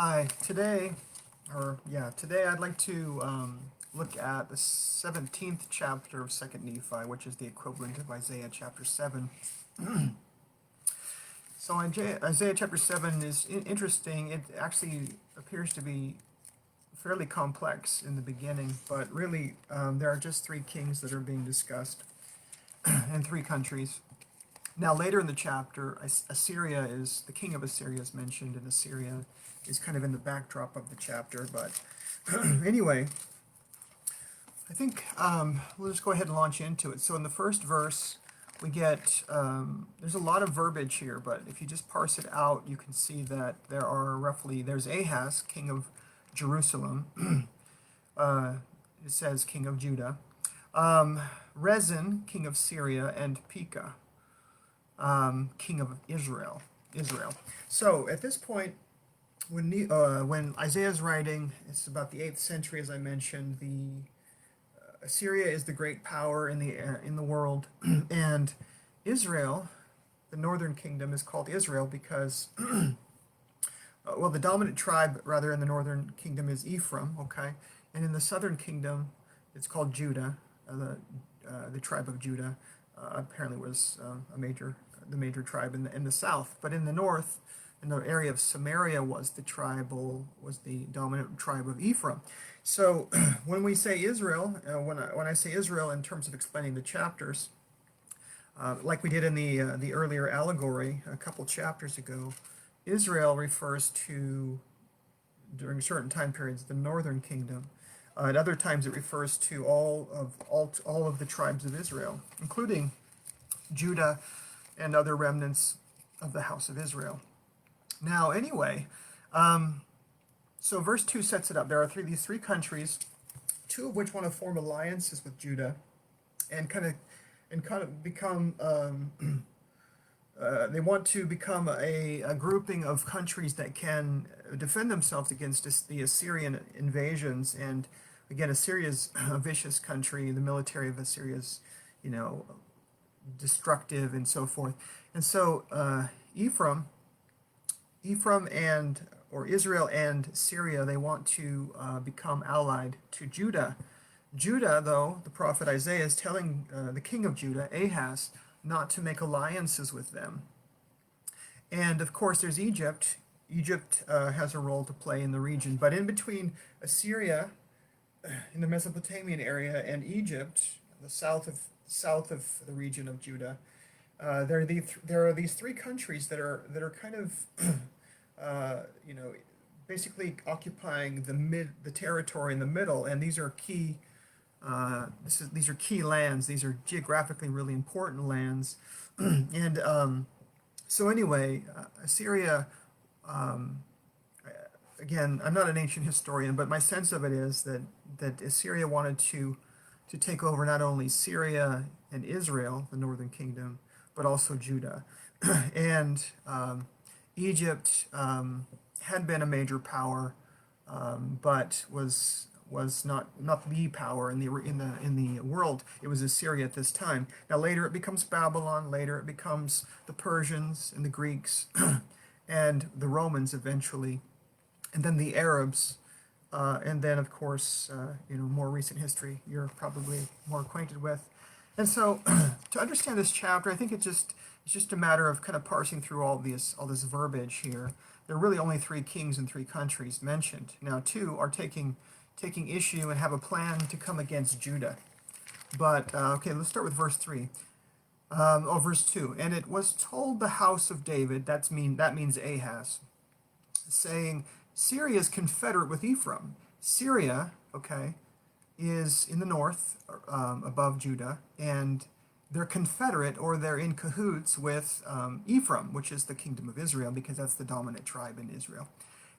Hi, today I'd like to look at the 17th chapter of 2nd Nephi, which is the equivalent of Isaiah chapter 7. So Isaiah chapter 7 is interesting. It actually appears to be fairly complex in the beginning, but really there are just three kings that are being discussed and three countries. Now, later in the chapter, Assyria is, the king of Assyria is mentioned, and Assyria is kind of in the backdrop of the chapter. But anyway, I think we'll just go ahead and launch into it. So in the first verse, we get, there's a lot of verbiage here, but if you just parse it out, you can see that there's Ahaz, king of Jerusalem. It says king of Judah. Rezin, king of Syria, and Pekah, king of Israel. So at this point, when Isaiah is writing, it's about the 8th century, as I mentioned. Assyria is the great power in the world, and Israel, the northern kingdom, is called Israel because, well, the dominant tribe rather in the northern kingdom is Ephraim, okay, and in the southern kingdom, it's called Judah. The tribe of Judah apparently was the major tribe in the south, but in the north, in the area of Samaria, was the dominant tribe of Ephraim. So when we say Israel, when I say Israel in terms of explaining the chapters, like we did in the earlier allegory a couple chapters ago, Israel refers to, during certain time periods, the northern kingdom. At other times, it refers to all of the tribes of Israel, including Judah and other remnants of the house of Israel. Now, anyway, so verse 2 sets it up. There are these three countries, two of which want to form alliances with Judah, and kind of become. They want to become a grouping of countries that can defend themselves against the Assyrian invasions. And again, Assyria is a vicious country. The military of Assyria is, destructive and so forth. And so Israel and Syria, they want to become allied to Judah. Judah, though, the prophet Isaiah is telling the king of Judah, Ahaz, not to make alliances with them. And of course, there's Egypt. Egypt has a role to play in the region, but in between Assyria, in the Mesopotamian area, and Egypt, the south of the region of Judah, there are these three countries that are kind of basically occupying the territory in the middle, and these are key. These are key lands. These are geographically really important lands, and so anyway, Assyria. Again, I'm not an ancient historian, but my sense of it is that Assyria wanted to take over not only Syria and Israel, the northern kingdom, but also Judah, and Egypt had been a major power, but was not the power in the world. It was Assyria at this time. Now later it becomes Babylon. Later it becomes the Persians and the Greeks, and the Romans eventually, and then the Arabs, and then of course more recent history you're probably more acquainted with. And so to understand this chapter, I think it's just a matter of kind of parsing through all this verbiage here. There are really only three kings and three countries mentioned. Now, two are taking issue and have a plan to come against Judah. But, okay, let's start with verse 3. Verse 2. And it was told the house of David, that means Ahaz, saying, Syria is confederate with Ephraim. Syria, okay, is in the north, above Judah, and they're confederate, or they're in cahoots with Ephraim, which is the kingdom of Israel, because that's the dominant tribe in Israel.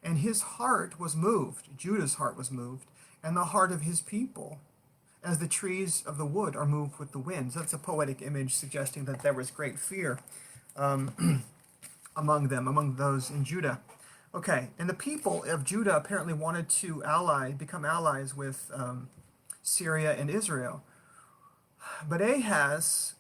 And his heart was moved, Judah's heart was moved, and the heart of his people, as the trees of the wood are moved with the winds. That's a poetic image suggesting that there was great fear among those in Judah. Okay, and the people of Judah apparently wanted to become allies with Syria and Israel. But Ahaz,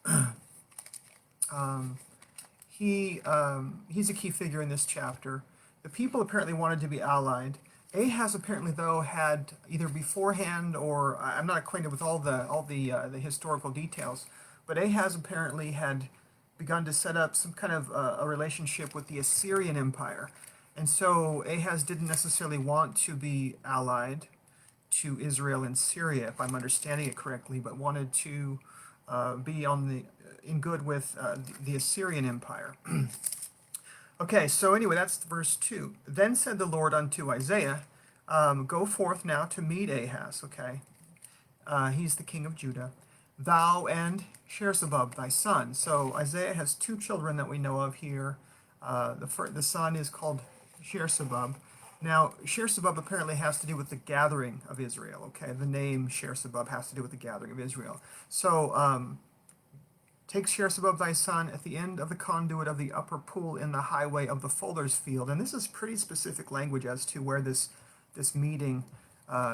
he's a key figure in this chapter. The people apparently wanted to be allied. Ahaz apparently, though, had either beforehand or I'm not acquainted with all the historical details, but Ahaz apparently had begun to set up some kind of a relationship with the Assyrian Empire, and so Ahaz didn't necessarily want to be allied to Israel and Syria, if I'm understanding it correctly, but wanted to be in good with the Assyrian Empire. Okay, so anyway, that's verse 2. Then said the Lord unto Isaiah, go forth now to meet Ahaz, okay? He's the king of Judah. Thou and Shear-Shobab, thy son. So Isaiah has two children that we know of here. The son is called Shear-Shobab. Now, Shear-Shobab apparently has to do with the gathering of Israel, okay? The name Shear-Shobab has to do with the gathering of Israel. So, take Shear-Shobab thy son at the end of the conduit of the upper pool in the highway of the fuller's field. And this is pretty specific language as to where this meeting,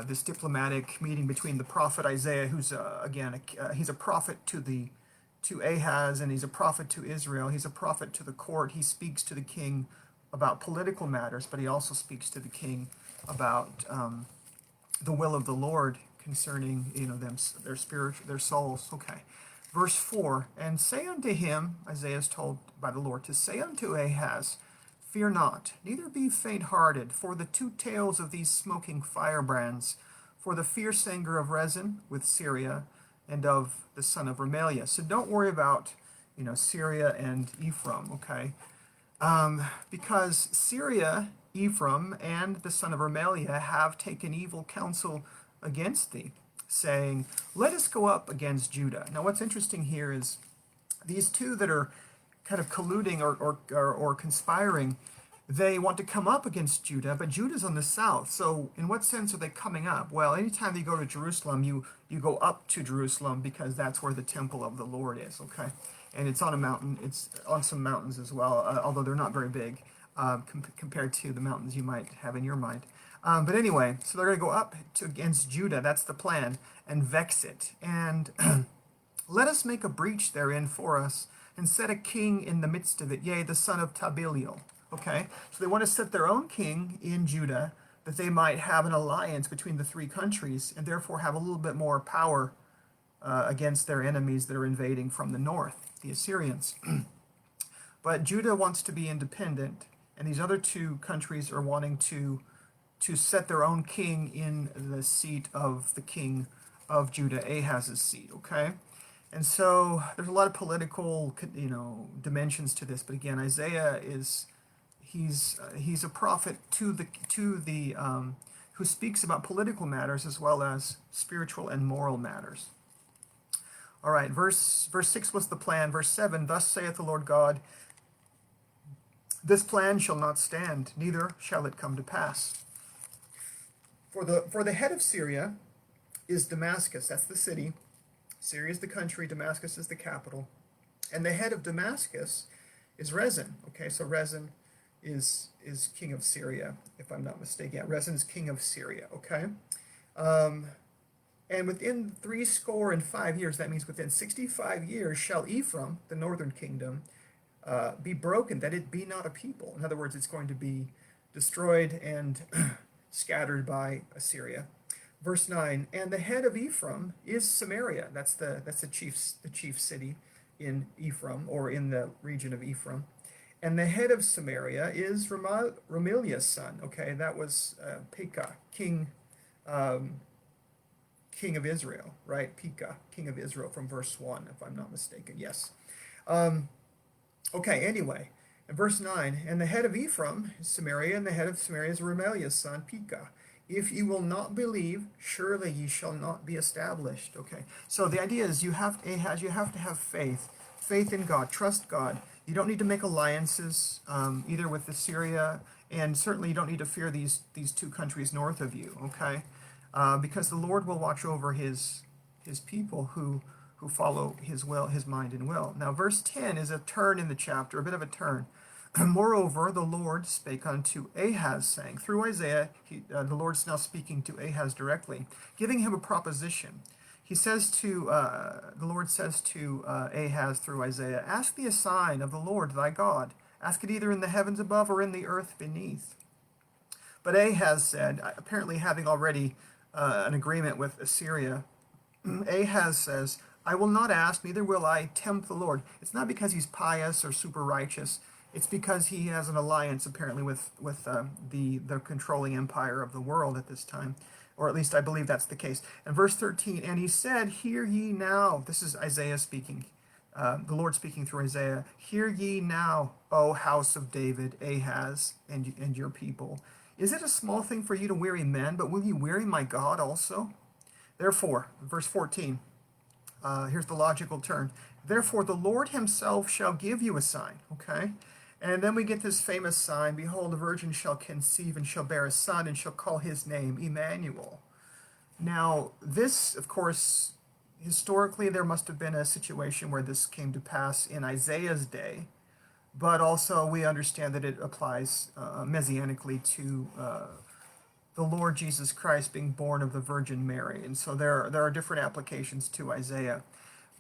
this diplomatic meeting between the prophet Isaiah, who's he's a prophet to Ahaz, and he's a prophet to Israel. He's a prophet to the court. He speaks to the king about political matters, but he also speaks to the king about the will of the Lord concerning their souls. Okay. Verse 4, and say unto him, Isaiah is told by the Lord to say unto Ahaz, fear not, neither be faint-hearted, for the two tails of these smoking firebrands, for the fierce anger of Rezin with Syria, and of the son of Remaliah. So don't worry about, Syria and Ephraim, okay? Because Syria, Ephraim, and the son of Remaliah have taken evil counsel against thee, saying, let us go up against Judah. Now what's interesting here is these two that are kind of colluding or conspiring, they want to come up against Judah, but Judah's on the south. So in what sense are they coming up? Well, anytime you go to Jerusalem, you go up to Jerusalem because that's where the temple of the Lord is, okay? And it's on a mountain. It's on some mountains as well, although they're not very big compared to the mountains you might have in your mind. But anyway, so they're going to go up against Judah, that's the plan, and vex it. And let us make a breach therein for us, and set a king in the midst of it, yea, the son of Tabeliel. Okay, so they want to set their own king in Judah, that they might have an alliance between the three countries, and therefore have a little bit more power against their enemies that are invading from the north, the Assyrians. But Judah wants to be independent, and these other two countries are wanting to set their own king in the seat of the king of Judah, Ahaz's seat, okay? And so there's a lot of political, dimensions to this. But again, Isaiah he's a prophet to the who speaks about political matters as well as spiritual and moral matters. All right, verse 6 was the plan. Verse 7, thus saith the Lord God, this plan shall not stand, neither shall it come to pass. For the head of Syria is Damascus, that's the city. Syria is the country, Damascus is the capital. And the head of Damascus is Rezin. Okay, so Rezin is king of Syria, if I'm not mistaken. Yeah, Rezin is king of Syria, okay? And within 65 years, that means within 65 years, shall Ephraim, the northern kingdom, be broken, that it be not a people. In other words, it's going to be destroyed and scattered by Assyria. Verse 9, and the head of Ephraim is Samaria. That's the chief city in Ephraim, or in the region of Ephraim. And the head of Samaria is Remaliah's son. Okay, that was Pekah, king of Israel, right? Pekah, king of Israel, from verse 1, if I'm not mistaken. Yes. Okay, anyway, in verse 9, and the head of Ephraim is Samaria, and the head of Samaria is Remaliah's son, Pekah. If ye will not believe, surely ye shall not be established. Okay, so the idea is you have to have faith in God, trust God. You don't need to make alliances either with Assyria, and certainly you don't need to fear these two countries north of you. Okay, because the Lord will watch over his people who follow his will, his mind and will. Now, verse 10 is a turn in the chapter, a bit of a turn. Moreover, the Lord spake unto Ahaz, saying, through Isaiah, the Lord's now speaking to Ahaz directly, giving him a proposition. He says the Lord says to Ahaz through Isaiah, ask thee a sign of the Lord thy God. Ask it either in the heavens above or in the earth beneath. But Ahaz said, apparently having already an agreement with Assyria, Ahaz says, I will not ask, neither will I tempt the Lord. It's not because he's pious or super righteous. It's because he has an alliance apparently with the controlling empire of the world at this time. Or at least I believe that's the case. And verse 13, and he said, hear ye now. This is Isaiah speaking. The Lord speaking through Isaiah. Hear ye now, O house of David, Ahaz, and your people. Is it a small thing for you to weary men, but will you weary my God also? Therefore, verse 14, here's the logical turn. Therefore, the Lord himself shall give you a sign. Okay? And then we get this famous sign. Behold, a virgin shall conceive and shall bear a son and shall call his name Emmanuel. Now, this, of course, historically, there must have been a situation where this came to pass in Isaiah's day, but also we understand that it applies messianically to the Lord Jesus Christ being born of the Virgin Mary. And so there are different applications to Isaiah.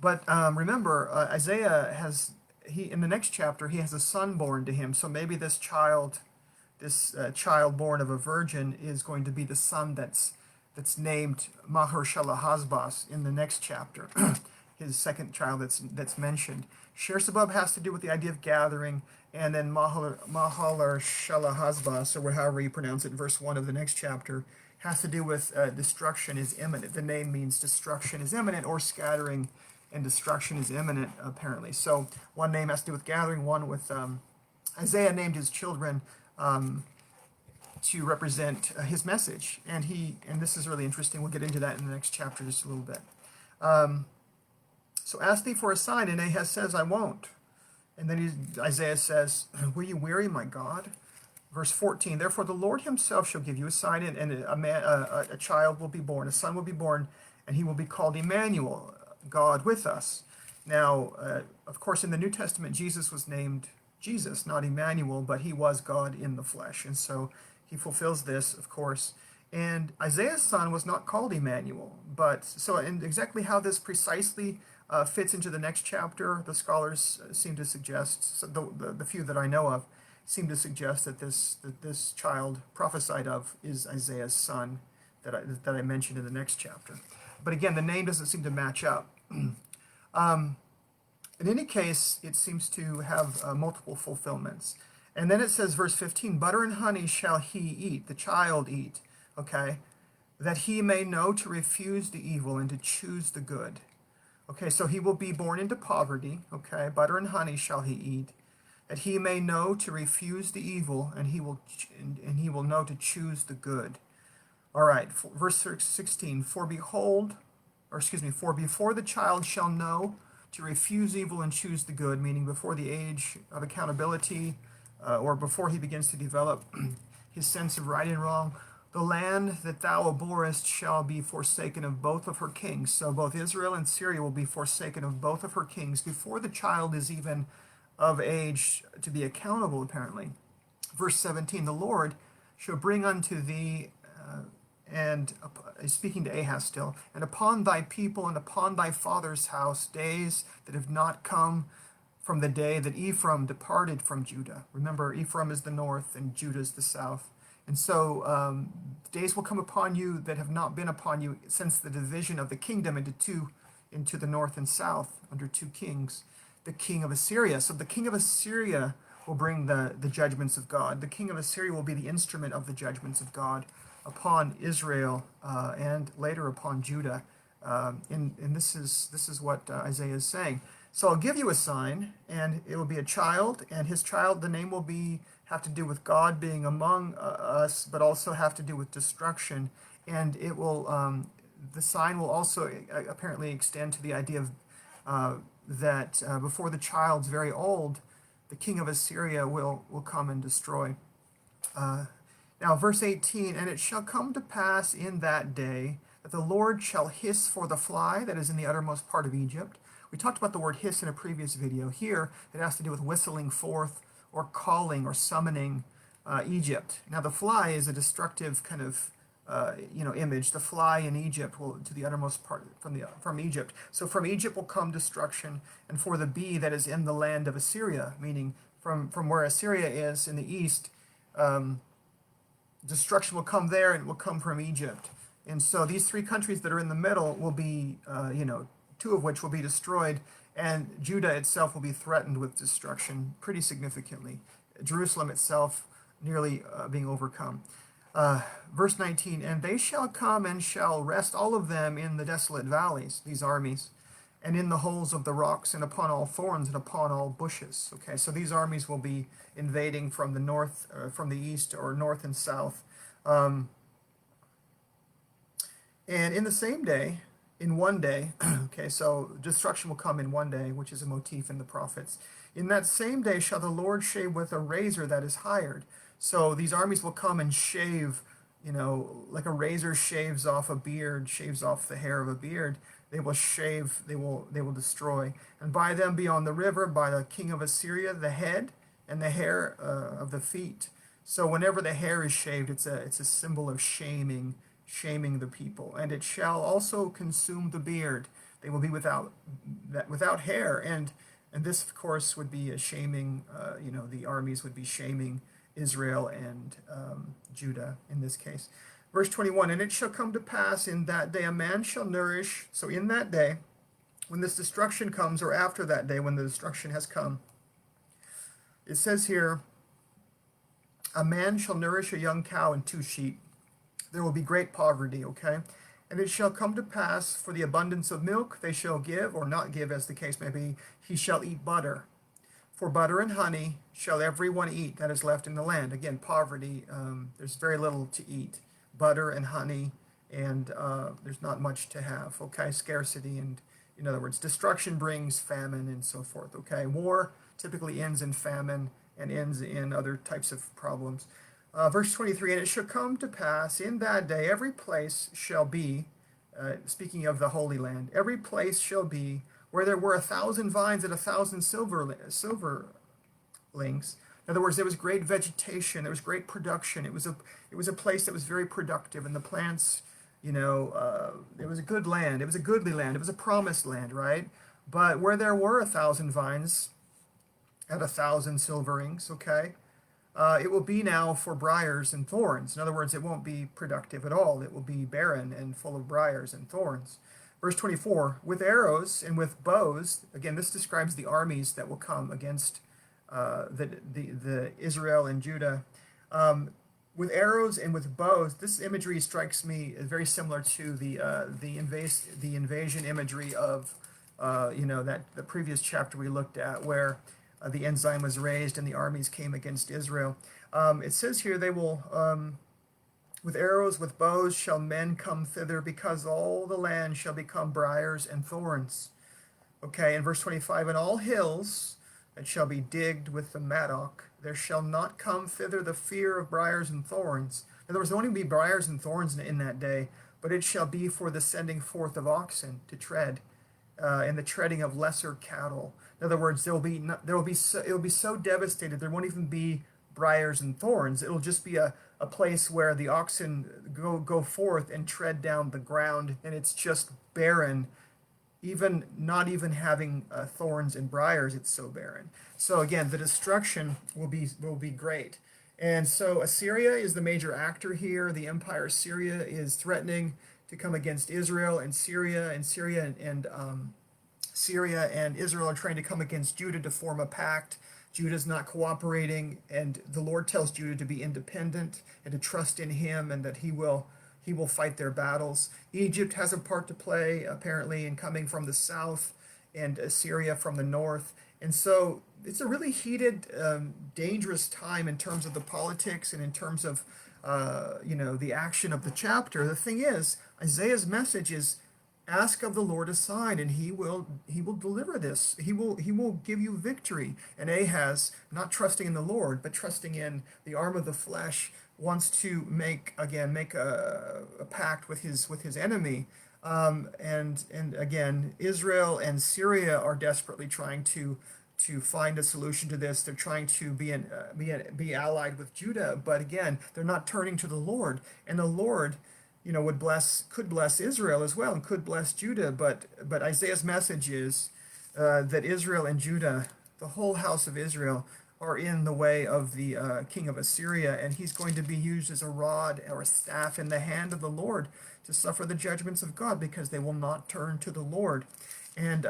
But remember, Isaiah has, in the next chapter, he has a son born to him. So maybe this child born of a virgin is going to be the son that's named Maher-shalal-Hash-baz in the next chapter, his second child that's mentioned. Sher-Sabab has to do with the idea of gathering, and then Maher-shalal-Hash-baz, or however you pronounce it, verse 1 of the next chapter, has to do with destruction is imminent. The name means destruction is imminent, or scattering and destruction is imminent, apparently. So one name has to do with gathering, one with Isaiah named his children to represent his message, and this is really interesting. We'll get into that in the next chapter just a little bit. So ask thee for a sign, and Ahaz says, I won't. And then Isaiah says, will you weary my God? Verse 14, therefore the Lord himself shall give you a sign, and a child will be born, a son will be born, and he will be called Emmanuel, God with us. Now, of course, in the New Testament, Jesus was named Jesus, not Emmanuel, but he was God in the flesh, and so he fulfills this, of course. And Isaiah's son was not called Emmanuel, and exactly how this precisely fits into the next chapter, the scholars seem to suggest, the few that I know of, seem to suggest that this child prophesied of is Isaiah's son that I mentioned in the next chapter. But again, the name doesn't seem to match up. In any case, it seems to have multiple fulfillments. And then it says, verse 15, butter and honey shall he eat, the child eat, okay, that he may know to refuse the evil and to choose the good. Okay, so he will be born into poverty, okay, butter and honey shall he eat, that he may know to refuse the evil and he will know to choose the good. All right, verse 16, for before the child shall know to refuse evil and choose the good, meaning before the age of accountability, or before he begins to develop his sense of right and wrong, the land that thou abhorrest shall be forsaken of both of her kings. So both Israel and Syria will be forsaken of both of her kings before the child is even of age to be accountable, apparently. Verse 17, the Lord shall bring unto thee, and speaking to Ahaz still, and upon thy people and upon thy father's house days that have not come from the day that Ephraim departed from Judah. Remember, Ephraim is the north and Judah is the south. And so days will come upon you that have not been upon you since the division of the kingdom into the north and south under two kings, the king of Assyria. So the king of Assyria will bring the judgments of God. The king of Assyria will be the instrument of the judgments of God upon Israel and later upon Judah. And this is what Isaiah is saying. So I'll give you a sign, and it will be a child, and his child, the name will have to do with God being among us, but also have to do with destruction. And it will, the sign will also apparently extend to the idea of that before the child's very old, the king of Assyria will come and destroy. Now, verse 18, and it shall come to pass in that day that the Lord shall hiss for the fly that is in the uttermost part of Egypt. We talked about the word hiss in a previous video. Here, it has to do with whistling forth or calling or summoning Egypt. Now, the fly is a destructive kind of image. The fly in Egypt will to the uttermost part from Egypt. So from Egypt will come destruction, and for the bee that is in the land of Assyria, meaning from where Assyria is in the east, um, destruction will come there, and it will come from Egypt. And so these three countries that are in the middle will be, two of which will be destroyed, and Judah itself will be threatened with destruction pretty significantly. Jerusalem itself nearly being overcome. Verse 19, and they shall come and shall rest all of them in the desolate valleys, these armies, and in the holes of the rocks, and upon all thorns, and upon all bushes. Okay, so these armies will be invading from the north, from the east, or north and south. Um, and in the same day, in one day, okay, so destruction will come in one day, which is a motif in the prophets. In that same day shall the Lord shave with a razor that is hired. So these armies will come and shave, like a razor shaves off a beard, shaves off the hair of a beard. They will shave, they will destroy. And by them beyond the river, by the king of Assyria, the head and the hair of the feet. So whenever the hair is shaved, it's a symbol of shaming the people. And it shall also consume the beard. They will be without hair. And this, of course, would be a shaming, the armies would be shaming Israel and Judah in this case. Verse 21, and it shall come to pass in that day a man shall nourish. So in that day, when this destruction comes, or after that day when the destruction has come, it says here, a man shall nourish a young cow and 2 sheep. There will be great poverty, okay? And it shall come to pass, for the abundance of milk they shall give, or not give, as the case may be, he shall eat butter. For butter and honey shall every one eat that is left in the land. Again, poverty, there's very little to eat. Butter and honey, and there's not much to have, okay? Scarcity, and in other words, destruction brings famine and so forth, okay? War typically ends in famine and ends in other types of problems. Verse 23, and it shall come to pass in that day every place shall be, speaking of the Holy Land, every place shall be where there were 1,000 vines and 1,000 silverlings. In other words, there was great vegetation, there was great production. It was a place that was very productive, and the plants, it was a good land, it was a goodly land, it was a promised land, right? But where there were 1,000 vines and 1,000 silverlings, okay, it will be now for briars and thorns. In other words, it won't be productive at all. It will be barren and full of briars and thorns. Verse 24, with arrows and with bows, again, this describes the armies that will come against the Israel and Judah. With arrows and with bows, this imagery strikes me as very similar to the invasion imagery of that the previous chapter we looked at, where the ensign was raised and the armies came against Israel. It says here, they will, with arrows, with bows shall men come thither, because all the land shall become briars and thorns. Okay, in verse 25, and all hills that shall be digged with the mattock, there shall not come thither the fear of briars and thorns. In other words, there won't even be briars and thorns in that day, but it shall be for the sending forth of oxen to tread, and the treading of lesser cattle. In other words, it'll be so devastated there won't even be briars and thorns. It'll just be a place where the oxen go forth and tread down the ground, and it's just barren, not even having thorns and briars. It's so barren. So again, the destruction will be great. And so Assyria is the major actor here. The empire Syria is threatening to come against Israel, and Syria and Israel are trying to come against Judah to form a pact. Judah's not cooperating, and the Lord tells Judah to be independent and to trust in him, and that he will fight their battles. Egypt has a part to play, apparently, in coming from the south, and Assyria from the north. And so it's a really heated, dangerous time in terms of the politics and in terms of the action of the chapter. The thing is, Isaiah's message is, ask of the Lord a sign, and he will deliver this. He will give you victory. And Ahaz, not trusting in the Lord, but trusting in the arm of the flesh, wants to make a pact with his enemy. And again, Israel and Syria are desperately trying to find a solution to this. They're trying to be allied with Judah, but again, they're not turning to the Lord. And the Lord, could bless Israel as well, and could bless Judah, but Isaiah's message is that Israel and Judah, the whole house of Israel, are in the way of the king of Assyria, and he's going to be used as a rod or a staff in the hand of the Lord to suffer the judgments of God, because they will not turn to the Lord. And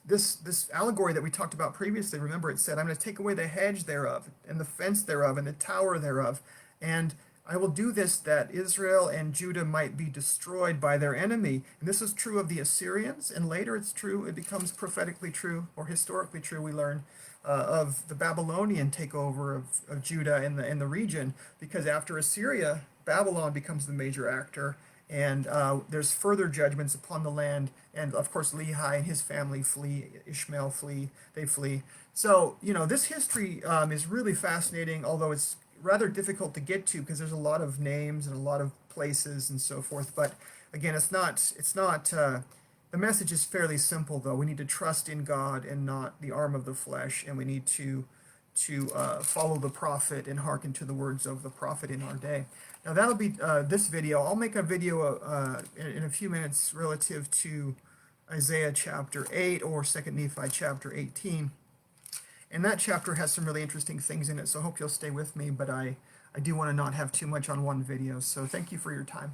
this allegory that we talked about previously, remember it said, I'm going to take away the hedge thereof, and the fence thereof, and the tower thereof, and I will do this that Israel and Judah might be destroyed by their enemy. And this is true of the Assyrians, and later it becomes prophetically true, or historically true, we learn, of the Babylonian takeover of Judah in the region, because after Assyria, Babylon becomes the major actor, and there's further judgments upon the land, and of course Lehi and his family flee, Ishmael they flee. So, this history is really fascinating, although it's rather difficult to get to because there's a lot of names and a lot of places and so forth. But again, it's not the message is fairly simple, though. We need to trust in God and not the arm of the flesh, and we need to follow the prophet and hearken to the words of the prophet in our day. Now that'll be this video. I'll make a video in a few minutes relative to Isaiah chapter 8 or 2 Nephi chapter 18. And that chapter has some really interesting things in it, so I hope you'll stay with me, but I do want to not have too much on one video, so thank you for your time.